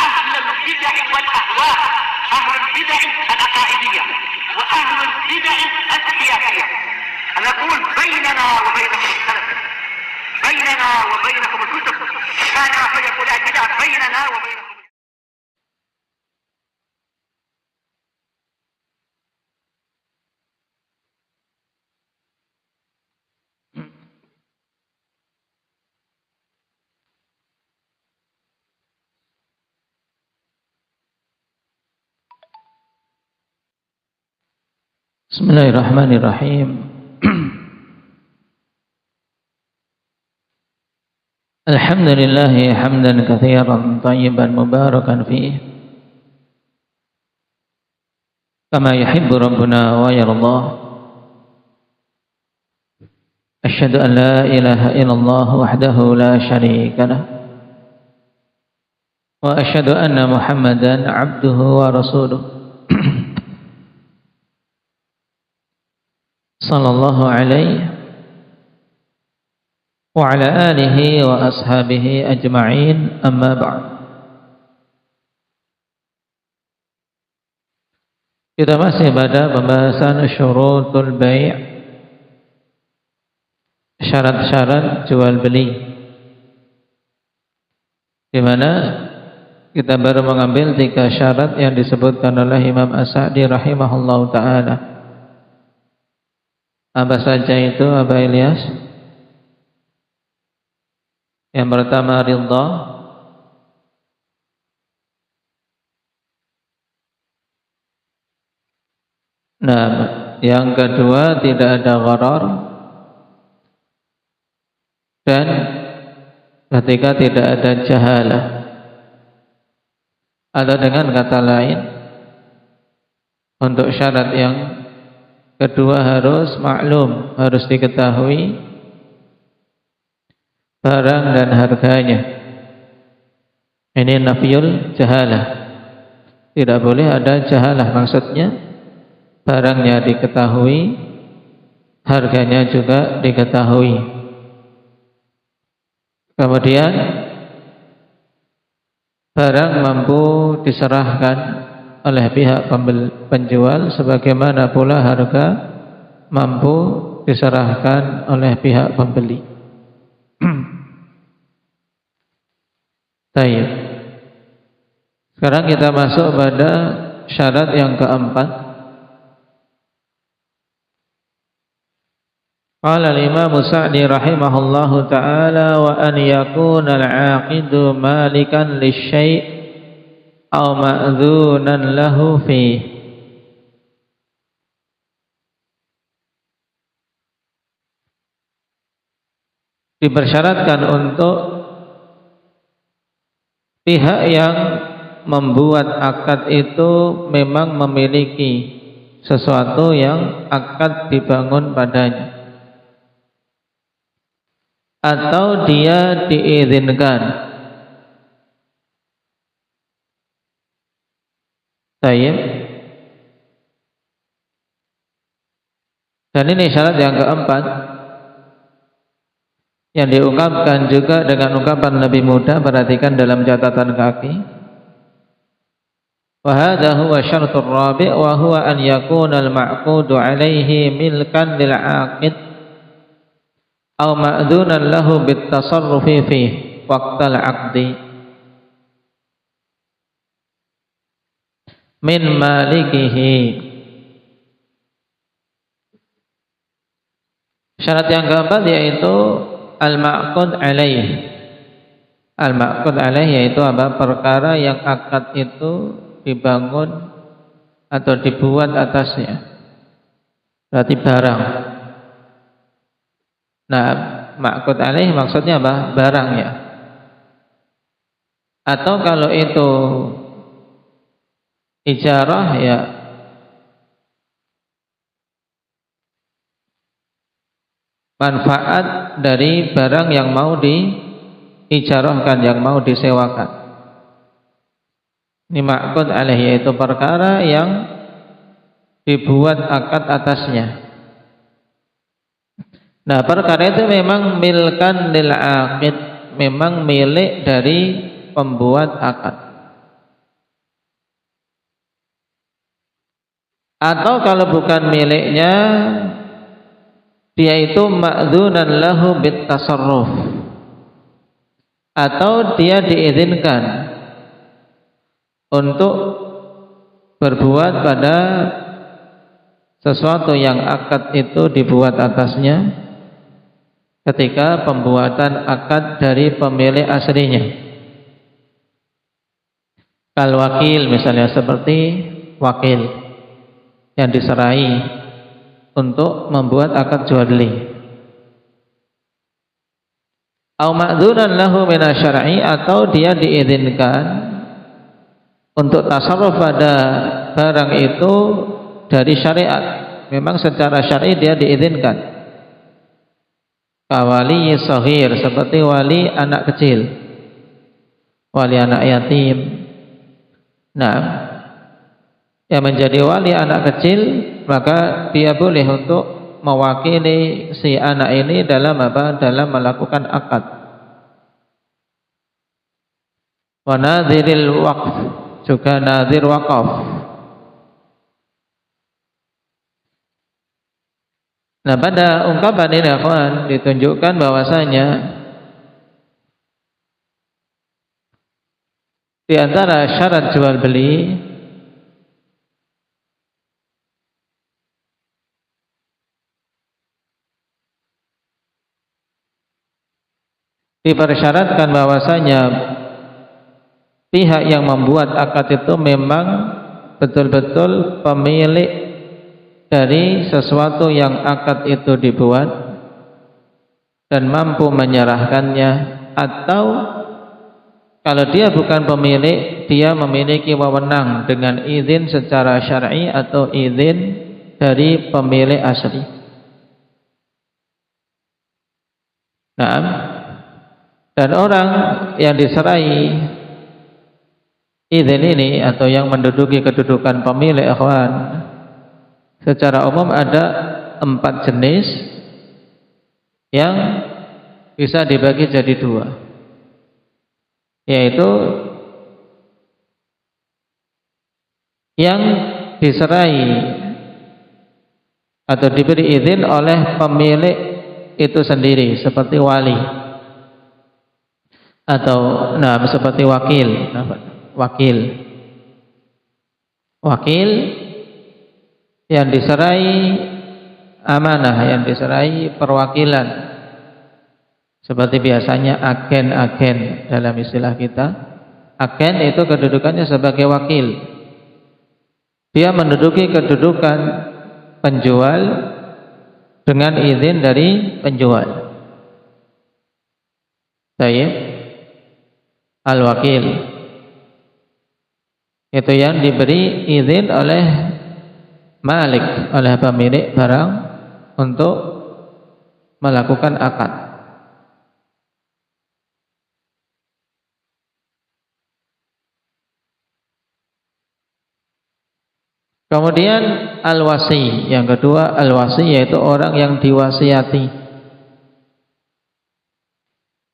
أهل البدع والأهواء، أهل البدع العقائدية وأهل البدع السياسية. أنا أقول بيننا وبينكم السلف، بيننا وبينكم الكتب، كان فيقول البدع بيننا وبينكم. Bismillahirrahmanirrahim. Alhamdulillahi hamdan katsiran thayyiban mubarakan fihi kama yuhibbu rabbuna wa yardah. Asyhadu an la ilaha illallah wahdahu la syarika lah wa asyhadu anna Muhammadan abduhu wa rasuluh sallallahu alaihi wa ala alihi wa ashabihi ajma'in, amma ba'd. Kita masih pada pembahasan syurutul bai', syarat-syarat jual beli, di mana kita baru mengambil 3 syarat yang disebutkan oleh Imam As-Sa'di rahimahullahu ta'ala. Apa saja itu, Aba Ilyas? Yang pertama ridha, nah, yang kedua tidak ada gharar, dan ketika tidak ada jahalah, atau dengan kata lain, untuk syarat yang kedua harus maklum, harus diketahui barang dan harganya. Ini nafiyul jahalah. Tidak boleh ada jahalah, maksudnya barangnya diketahui, harganya juga diketahui. Kemudian barang mampu diserahkan oleh pihak penjual, sebagaimana pula harga mampu diserahkan oleh pihak pembeli. Baik. Sekarang kita masuk pada syarat yang keempat. Qala al-Imam Sa'di rahimahullahu ta'ala wa an yakuna al-'aqidu malikan lisyai' aw ma'dzunan lahu fi. Dipersyaratkan untuk pihak yang membuat akad itu memang memiliki sesuatu yang akad dibangun padanya, atau dia diizinkan. Baik. Dan ini syarat yang keempat yang diungkapkan juga dengan ungkapan lebih mudah. Perhatikan dalam catatan kaki. Wa hadha huwa syaratur rabi' wa huwa an yakuna al-ma'qudu 'alaihi milkan lil 'aqid aw ma'dzunan lahu bit tasarrufi fihi waqtal 'aqdi min malikihi. Syarat yang keempat yaitu al-ma'qud alaih. Al-ma'qud alaih yaitu apa? Perkara yang akad itu dibangun atau dibuat atasnya, berarti barang. Nah, ma'qud alaih maksudnya apa? Barang ya. Atau kalau itu ijarah ya manfaat dari barang yang mau diijarahkan, yang mau disewakan. Ini ma'qud alaih, yaitu perkara yang dibuat akad atasnya. Nah, perkara itu memang milkan lil aqid, memang milik dari pembuat akad. Atau kalau bukan miliknya, dia itu ma'dzunan lahu bit tasarruf, atau dia diizinkan untuk berbuat pada sesuatu yang akad itu dibuat atasnya ketika pembuatan akad dari pemilik aslinya. Kal wakil, misalnya seperti wakil yang diserai untuk membuat akad jual beli. Au ma'dzunan lahu minasyar'i, atau dia diizinkan untuk tasarruf pada barang itu dari syariat. Memang secara syar'i dia diizinkan. Kawali shaghir, seperti wali anak kecil, wali anak yatim. Nah, yang menjadi wali anak kecil, maka dia boleh untuk mewakili si anak ini dalam apa? Dalam melakukan akad. Wa nadhiril waqf, juga nadhir waqaf. Nah, pada ungkapan ini akhwan ditunjukkan bahwasanya di antara syarat jual beli dipersyaratkan bahwasanya pihak yang membuat akad itu memang betul-betul pemilik dari sesuatu yang akad itu dibuat dan mampu menyerahkannya, atau kalau dia bukan pemilik, dia memiliki wewenang dengan izin secara syar'i atau izin dari pemilik asli. Nah, dan orang yang diserai izin ini atau yang menduduki kedudukan pemilik akhwan, secara umum ada 4 jenis yang bisa dibagi jadi 2, yaitu yang diserai atau diberi izin oleh pemilik itu sendiri, seperti wali, atau seperti wakil yang diserai amanah, yang diserai perwakilan, seperti biasanya agen-agen dalam istilah kita. Agen itu kedudukannya sebagai wakil, dia menduduki kedudukan penjual dengan izin dari penjual. Saya al-wakil itu yang diberi izin oleh malik, oleh pemilik barang untuk melakukan akad. Kemudian al-wasi, yang kedua al-wasi, yaitu orang yang diwasiati.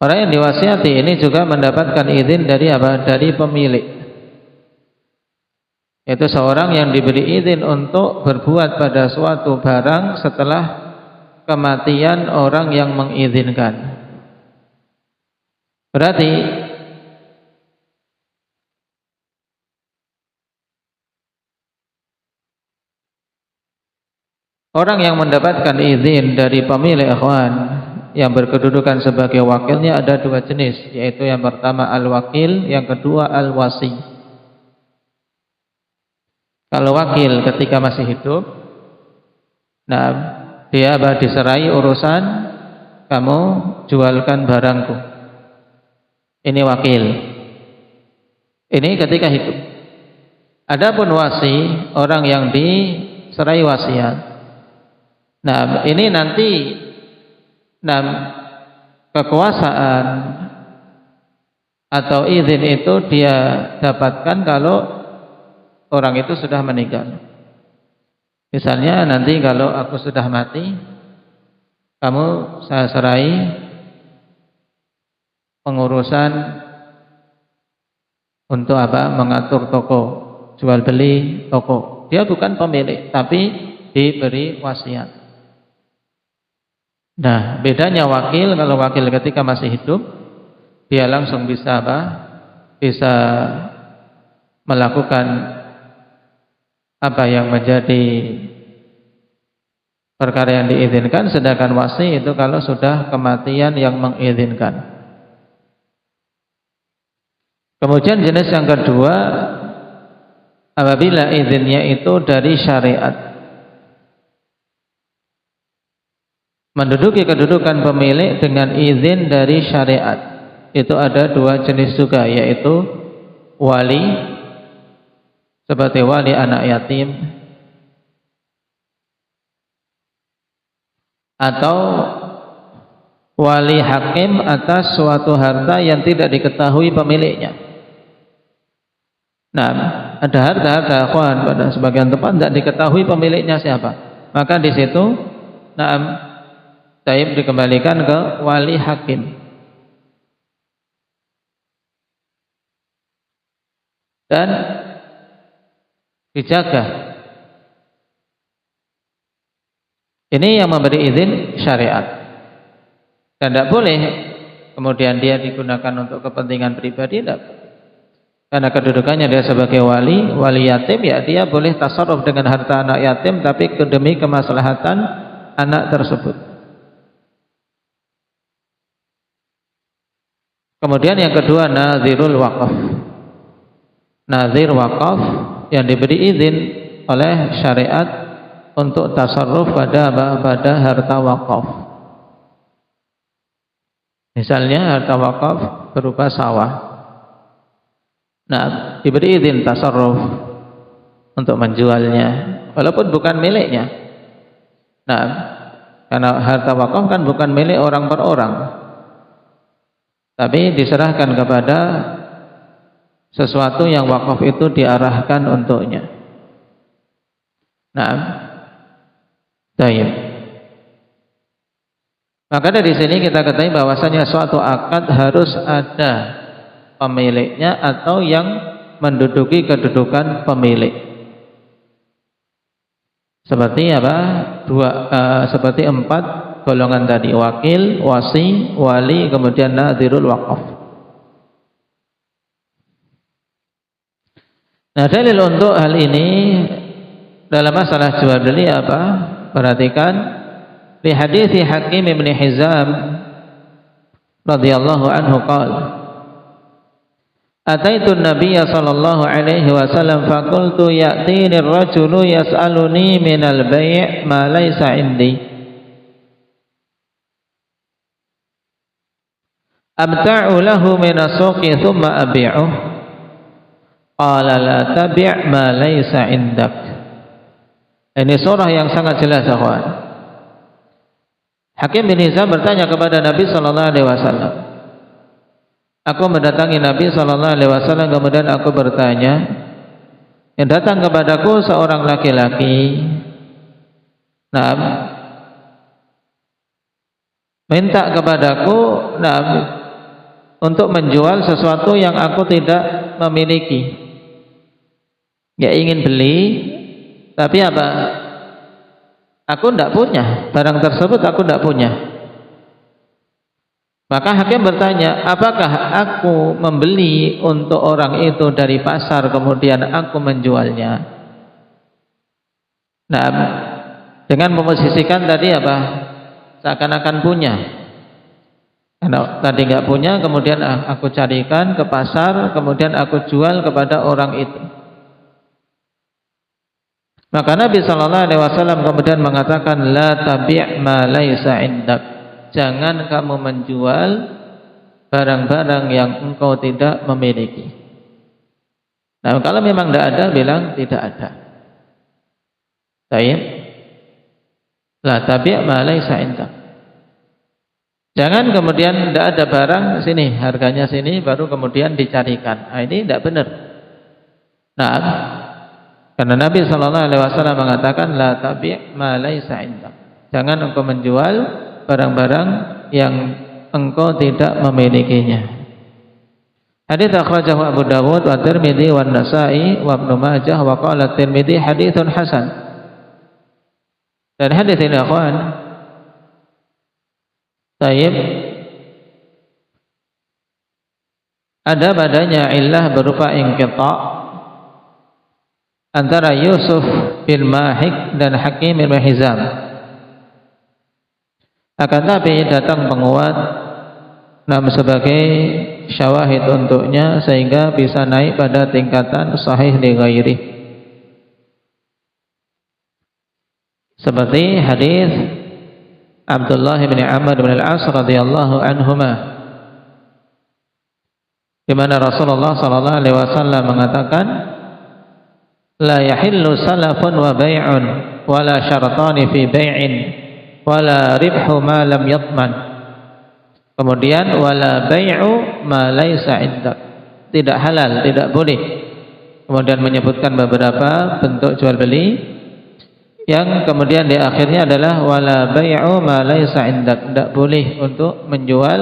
Orang yang diwasiati ini juga mendapatkan izin dari apa? Dari pemilik. Yaitu seorang yang diberi izin untuk berbuat pada suatu barang setelah kematian orang yang mengizinkan. Berarti orang yang mendapatkan izin dari pemilik ikhwan yang berkedudukan sebagai wakilnya ada 2 jenis, yaitu yang pertama al-wakil, yang kedua al-wasi. Kalau wakil ketika masih hidup, dia diserai urusan, kamu jualkan barangku. Ini wakil. Ini ketika hidup. Adapun wasi, orang yang diserai wasiat. Ini nanti kekuasaan atau izin itu dia dapatkan kalau orang itu sudah meninggal. Misalnya nanti kalau aku sudah mati, kamu saya serai pengurusan untuk apa? Mengatur toko, jual beli toko Dia bukan pemilik, tapi diberi wasiat. Nah, bedanya wakil, kalau wakil ketika masih hidup, dia langsung bisa apa? Bisa melakukan apa yang menjadi perkara yang diizinkan, sedangkan wasi itu kalau sudah kematian yang mengizinkan. Kemudian jenis yang kedua, apabila izinnya itu dari syariat, menduduki kedudukan pemilik dengan izin dari syariat. Itu ada dua jenis juga, yaitu wali, seperti wali anak yatim, atau wali hakim atas suatu harta yang tidak diketahui pemiliknya. Nah, ada harta-harta pada sebagian tempat tidak diketahui pemiliknya siapa. Maka di situ, taib dikembalikan ke wali hakim. Dan dijaga. Ini yang memberi izin syariat. Dan tidak boleh kemudian dia digunakan untuk kepentingan pribadi, tidak. Karena kedudukannya dia sebagai wali yatim, ya dia boleh tasarruf dengan harta anak yatim, tapi demi kemaslahatan anak tersebut. Kemudian yang kedua, nazirul waqaf. Nazir waqaf yang diberi izin oleh syariat untuk tasarruf pada harta waqaf. Misalnya harta waqaf berupa sawah. Nah, diberi izin tasarruf untuk menjualnya, walaupun bukan miliknya. Nah, karena harta wakaf kan bukan milik orang per orang, tapi diserahkan kepada sesuatu yang wakaf itu diarahkan untuknya. Nah, baik. Maka dari sini kita ketahui bahwasanya suatu akad harus ada pemiliknya atau yang menduduki kedudukan pemilik. Seperti apa? Seperti 4 golongan tadi: wakil, wasi, wali, kemudian nazirul waqaf. Nah, dalil untuk hal ini dalam masalah jual beli apa? Perhatikan di hadis Hakim bin Hizam radhiyallahu anhu qala: Ataitu Nabiyya sallallahu alaihi wasallam faqultu ya'tini ar-rajulu yas'aluni minal bai' ma laysa 'indi abta'u lahu min as-suqi thumma abi'uh qala la tabi' ma laysa 'indak. Ini surah yang sangat jelas, kawan. Hakim bin Hizam bertanya kepada Nabi sallallahu alaihi wasallam. Aku mendatangi Nabi sallallahu alaihi wasallam, kemudian aku bertanya, yang datang kepadaku seorang laki-laki, minta kepadaku, untuk menjual sesuatu yang aku tidak memiliki. Dia ingin beli, tapi apa? Aku tidak punya barang tersebut, aku tidak punya. Maka hakim bertanya, apakah aku membeli untuk orang itu dari pasar kemudian aku menjualnya? Nah, dengan memposisikan tadi apa? Seakan-akan punya. Karena tadi nggak punya, kemudian aku carikan ke pasar, kemudian aku jual kepada orang itu. Maka Nabi sallallahu alaihi wasallam kemudian mengatakan, la tabi' ma laisa 'indak. Jangan kamu menjual barang-barang yang engkau tidak memiliki. Nah, kalau memang tidak ada, bilang tidak ada. Baik. La tabi' ma laisa 'indak. Jangan kemudian tidak ada barang sini, harganya sini, baru kemudian dicarikan. Nah, ini tidak benar. Nah, karena Nabi sallallahu alaihi wasallam mengatakan la tabi' ma laisa 'indak. Jangan engkau menjual barang-barang yang engkau tidak memilikinya. Hadits akhrajahu Abu Dawud wa Tirmidzi wa Nasa'i wa Ibnu Majah wa qala Tirmidzi haditsun hasan. Dan hadis ini akhwan, taib, ada padanya illah berupa inqita' antara Yusuf bin Mahik dan Hakim bin Hizam. Akan tapi datang penguat sebagai syawahid untuknya sehingga bisa naik pada tingkatan sahih li ghairi. Seperti hadis Abdullah bin Amr bin Al-As radhiyallahu anhuma, di mana Rasulullah sallallahu alaihi wasallam mengatakan, la yahillu salafun wa bai'un wala syaratani fi bai'in wala ribhu ma lam yatman. Kemudian wala bai'u ma laisa indak, tidak halal, tidak boleh. Kemudian menyebutkan beberapa bentuk jual beli yang kemudian di akhirnya adalah wala bai'u ma laisa indak, tidak boleh untuk menjual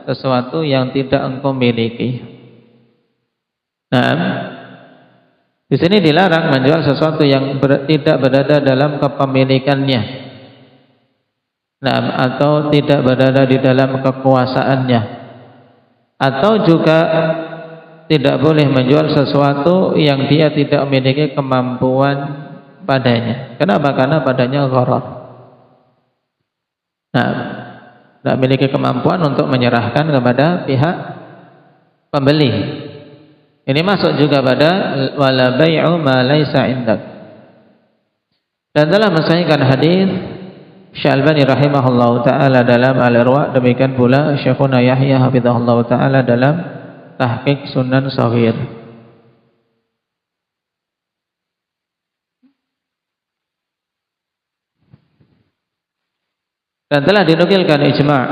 sesuatu yang tidak engkau miliki. Nah, di sini dilarang menjual sesuatu yang tidak berada dalam kepemilikannya. Nah, atau tidak berada di dalam kekuasaannya, atau juga tidak boleh menjual sesuatu yang dia tidak memiliki kemampuan padanya. Kenapa? Karena padanya gharar. Nah, tidak memiliki kemampuan untuk menyerahkan kepada pihak pembeli. Ini masuk juga pada wala bai'u ma laisa indak. Dan telah mensahihkan hadis Syalbani rahimahullahu ta'ala dalam Al-Irwa, demikian pula Syekhuna Yahya hafizahullahu ta'ala dalam Tahqiq Sunan Shaghir. Dan telah dinukilkan ijma'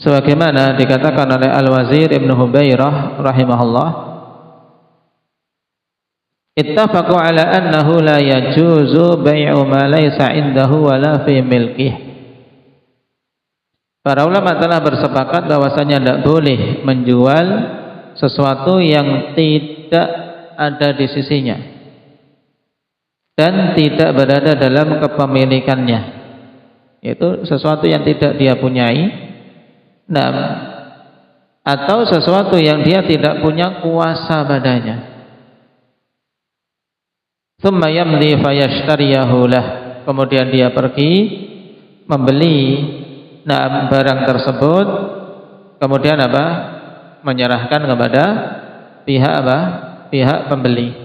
sebagaimana dikatakan oleh Al-Wazir Ibn Hubairah rahimahullah, ittafaqu ala annahu la yajuzu bai'u ma laysa indahu wala fi milkih. Para ulama telah bersepakat bahwasanya tidak boleh menjual sesuatu yang tidak ada di sisinya dan tidak berada dalam kepemilikannya, yaitu sesuatu yang tidak dia punyai, atau sesuatu yang dia tidak punya kuasa padanya. Tsumma yamdi fayashtariyahu lah, kemudian dia pergi membeli barang tersebut, kemudian menyerahkan kepada pihak pembeli.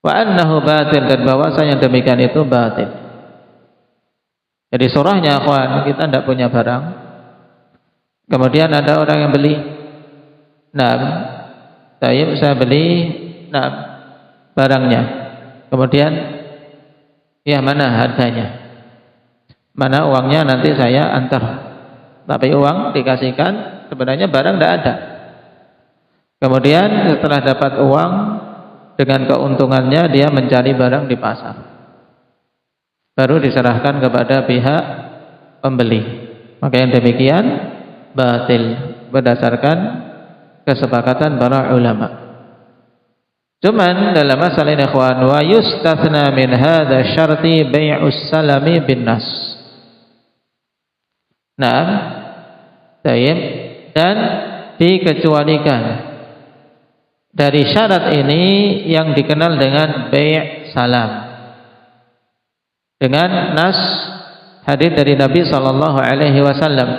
Wa annahu batil, dan bahwasanya demikian itu batil. Jadi surahnya akhwan, kita tidak punya barang, kemudian ada orang yang beli. Saya beli barangnya, kemudian ya mana harganya, mana uangnya, nanti saya antar. Tapi uang dikasihkan, sebenarnya barang tidak ada. Kemudian setelah dapat uang, dengan keuntungannya dia mencari barang di pasar, baru diserahkan kepada pihak pembeli. Maka yang demikian batil berdasarkan kesepakatan para ulama. Cuman dalam masalah ini ikhwan, wa yustathna min hadza syarti bai'us salami bin nas. Dan dikecualikan dari syarat ini yang dikenal dengan bai' salam, dengan nas hadis dari Nabi sallallahu alaihi wasallam.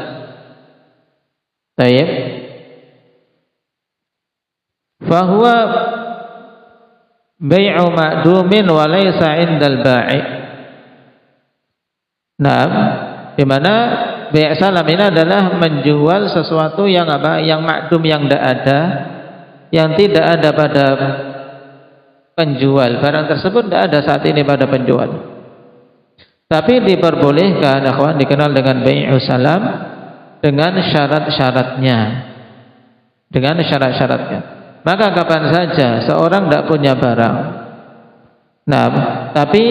Fahuwa bai'u ma'dumin wa laysa 'indal ba'i'. Di mana bai' salam ini adalah menjual sesuatu yang yang ma'dum, yang tidak ada, yang tidak ada pada penjual. Barang tersebut tidak ada saat ini pada penjual. Tapi diperbolehkan akhwan, dikenal dengan bai'u salam dengan syarat-syaratnya. Dengan syarat-syaratnya. Maka kapan saja seorang tidak punya barang, tapi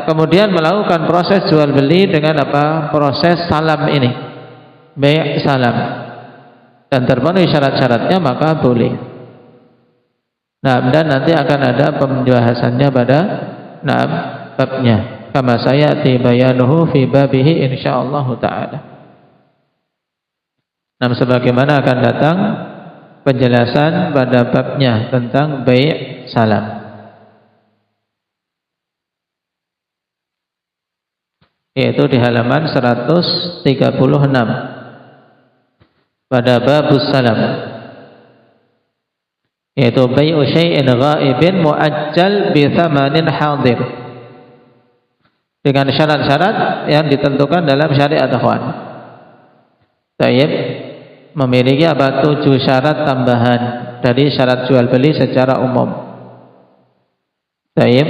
kemudian melakukan proses jual beli dengan proses salam ini, bai' salam. dan terpenuhi syarat-syaratnya, maka boleh. Nah, dan nanti akan ada pembahasannya pada babnya. Kama sayati bayanuhu fi babihi insyaallah taala. Nah, sebagaimana akan datang penjelasan pada babnya tentang bai' salam. Yaitu di halaman 136 pada babus salam, yaitu bai'u syai'in ghaibin muajjal bi thamanin hadir, dengan syarat-syarat yang ditentukan dalam syariat ikhwan. Tayyib, memiliki 7 syarat tambahan dari syarat jual beli secara umum. Tayyib,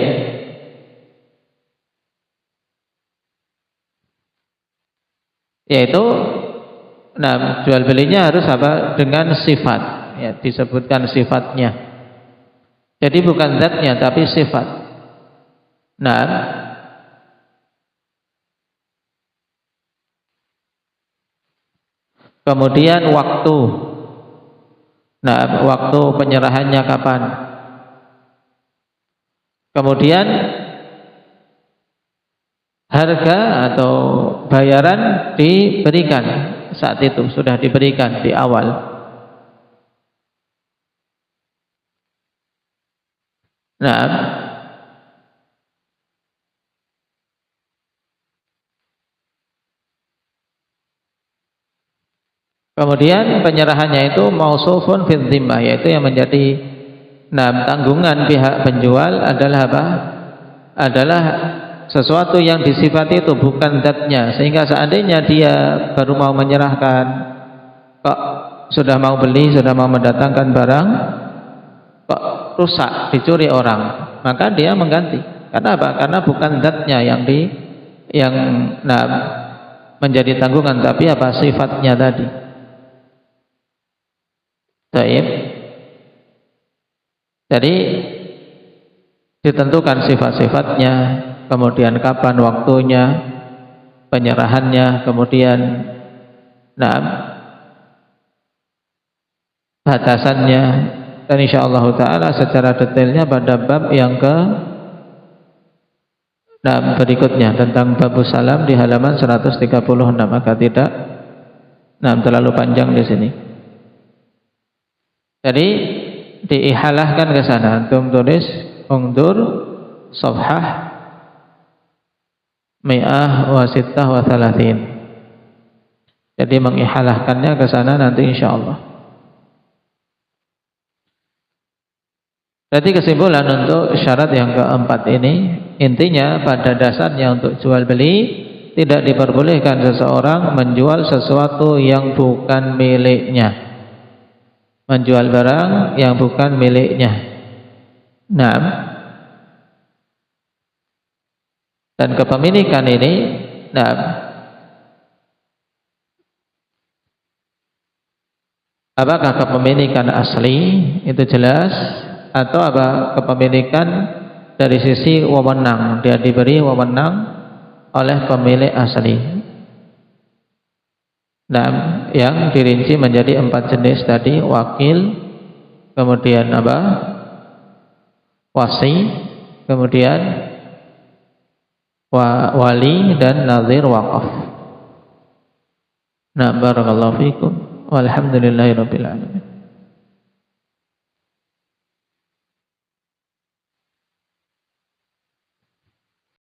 yaitu jual belinya harus dengan sifat, ya, disebutkan sifatnya. Jadi bukan zatnya tapi sifat. Kemudian waktu. Waktu penyerahannya kapan? Kemudian harga atau bayaran diberikan saat itu, sudah diberikan di awal. Kemudian penyerahannya itu mausufun fil dhimmah, yaitu yang menjadi tanggungan pihak penjual adalah apa? Adalah sesuatu yang disifati itu, bukan zatnya. Sehingga seandainya dia baru mau menyerahkan, kok sudah mau beli, sudah mau mendatangkan barang, kok rusak, dicuri orang, maka dia mengganti. Karena apa? Karena bukan zatnya yang menjadi tanggungan, tapi apa? Sifatnya tadi. Baik. Jadi ditentukan sifat-sifatnya, kemudian kapan waktunya, penyerahannya, kemudian batasannya, dan insyaallah taala secara detailnya pada bab yang berikutnya tentang babus salam di halaman 136, maka tidak terlalu panjang di sini. Jadi diihalahkan ke sana, antum tulis ungdur safhah 136. Jadi mengihalahkannya ke sana nanti insyaallah. Jadi kesimpulan untuk syarat yang keempat ini, intinya pada dasarnya untuk jual beli tidak diperbolehkan seseorang menjual sesuatu yang bukan miliknya, menjual barang yang bukan miliknya. Dan kepemilikan ini, apakah kepemilikan asli itu jelas, atau apa kepemilikan dari sisi wewenang, dia diberi wewenang oleh pemilik asli. Yang dirinci menjadi 4 jenis tadi: wakil, kemudian wasi, kemudian wali, dan nazir waqaf. Barakallahu fikum walhamdulillahirabbil alamin.